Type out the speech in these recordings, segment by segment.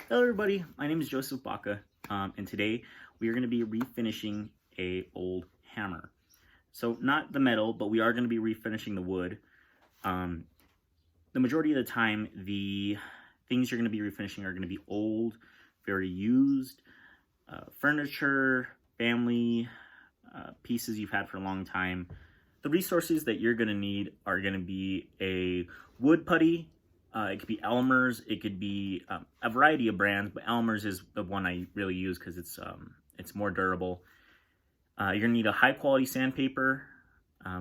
Hello everybody, my name is Joseph Baca, and today we are going to be refinishing a old hammer. So not the metal, but we are going to be refinishing the wood. The majority of the time, the things you're going to be refinishing are going to be old, very used, furniture, family, pieces you've had for a long time. The resources that you're going to need are going to be a wood putty. It could be Elmer's. It could be a variety of brands, but Elmer's is the one I really use because it's more durable. You're gonna need a high quality sandpaper.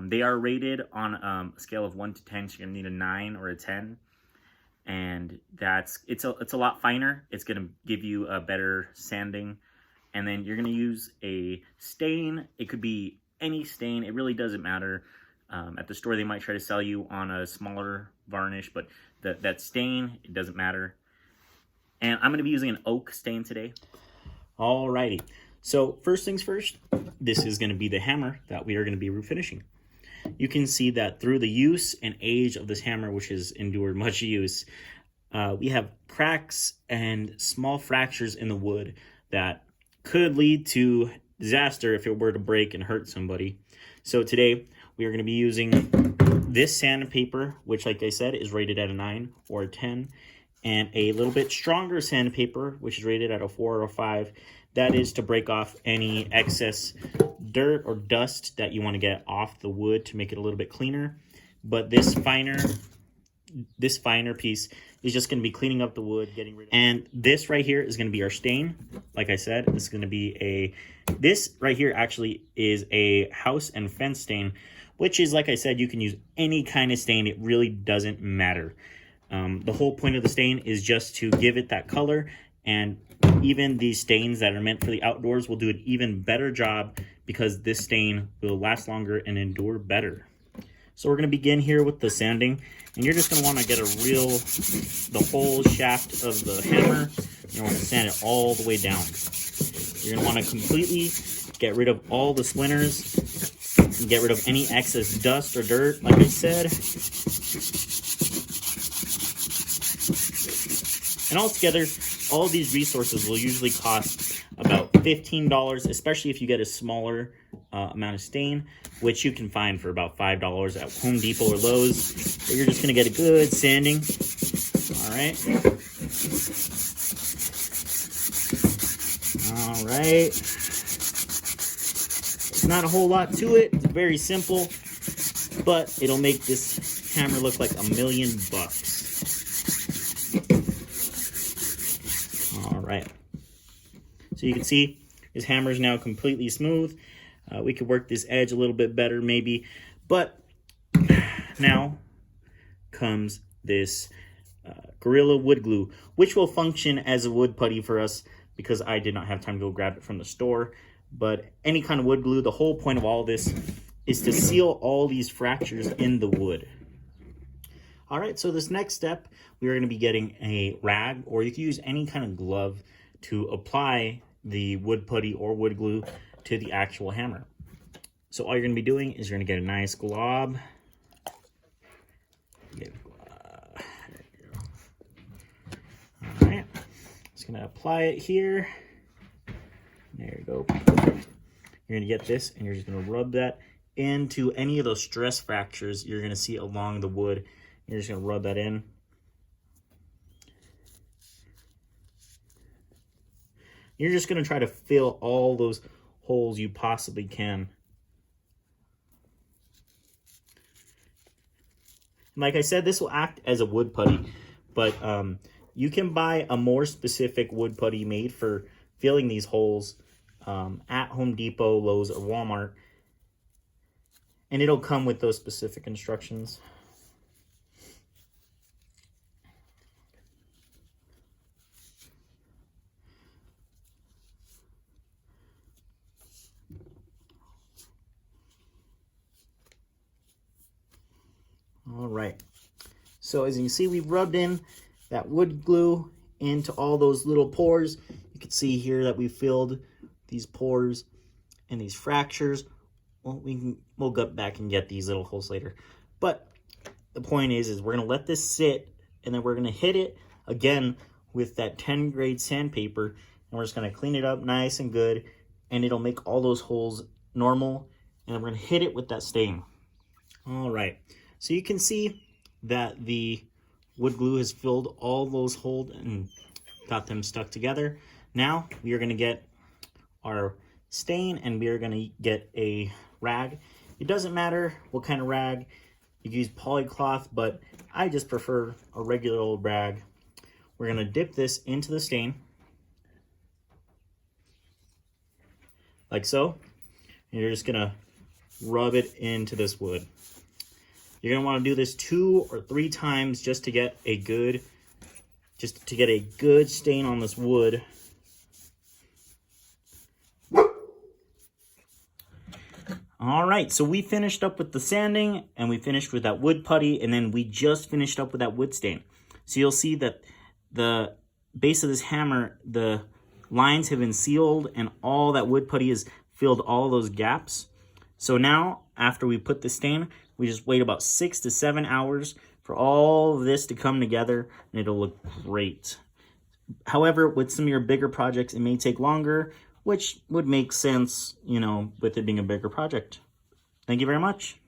They are rated on a scale of 1 to 10, so you're gonna need a 9 or a 10, and it's a lot finer. It's gonna give you a better sanding, and then you're gonna use a stain. It could be any stain. It really doesn't matter. At the store, they might try to sell you on a smaller varnish, but that stain, it doesn't matter. And I'm going to be using an oak stain today. Alrighty. So first things first, this is going to be the hammer that we are going to be refinishing. You can see that through the use and age of this hammer, which has endured much use, we have cracks and small fractures in the wood that could lead to disaster if it were to break and hurt somebody. So today we are going to be using this sandpaper, which, like I said, is rated at a 9 or a 10, and a little bit stronger sandpaper, which is rated at a 4 or a 5. That is to break off any excess dirt or dust that you want to get off the wood to make it a little bit cleaner. But this finer piece is just going to be cleaning up the wood, getting rid of. And this right here is going to be our stain. Like I said, this is going to be this right here actually is a house and fence stain, which is, like I said, you can use any kind of stain. It really doesn't matter. The whole point of the stain is just to give it that color, and even these stains that are meant for the outdoors will do an even better job because this stain will last longer and endure better. So we're going to begin here with the sanding, and you're just going to want to get the whole shaft of the hammer. You want to sand it all the way down. You're going to want to completely get rid of all the splinters and get rid of any excess dust or dirt, like I said. And altogether, all these resources will usually cost about $15, especially if you get a smaller amount of stain, which you can find for about $5 at Home Depot or Lowe's. So you're just going to get a good sanding. All right. All right. It's not a whole lot to it. It's very simple, but it'll make this hammer look like $1,000,000. All right. So you can see his hammer is now completely smooth. We could work this edge a little bit better maybe, but now comes this Gorilla wood glue, which will function as a wood putty for us because I did not have time to go grab it from the store. But any kind of wood glue, the whole point of all this is to seal all these fractures in the wood. All right, so this next step, we are going to be getting a rag, or you can use any kind of glove to apply the wood putty or wood glue to the actual hammer. So all you're going to be doing is you're going to get a nice glob. All right, just going to apply it here. There you go. Perfect. You're going to get this, and you're just going to rub that into any of those stress fractures you're going to see along the wood. You're just going to rub that in. You're just going to try to fill all those holes you possibly can. Like I said, this will act as a wood putty, but you can buy a more specific wood putty made for filling these holes at Home Depot, Lowe's, or Walmart, and it'll come with those specific instructions. All right, so as you can see, we've rubbed in that wood glue into all those little pores. You can see here that we filled these pores and these fractures. Well, we'll go back and get these little holes later. But the point is we're going to let this sit, and then we're going to hit it again with that 10 grade sandpaper, and we're just gonna clean it up nice and good, and it'll make all those holes normal, and we're gonna hit it with that stain. All right, so you can see that the wood glue has filled all those holes and got them stuck together. Now we are gonna get our stain, and we are gonna get a rag. It doesn't matter what kind of rag. You can use polycloth, but I just prefer a regular old rag. We're gonna dip this into the stain, like so. And you're just gonna rub it into this wood. You're gonna wanna do this 2 or 3 times just to get a good stain on this wood. All right, so we finished up with the sanding, and we finished with that wood putty, and then we just finished up with that wood stain. So you'll see that the base of this hammer, the lines have been sealed, and all that wood putty has filled all those gaps. So now, after we put the stain, we just wait about 6 to 7 hours for all of this to come together, and it'll look great. However, with some of your bigger projects, it may take longer, which would make sense, you know, with it being a bigger project. Thank you very much.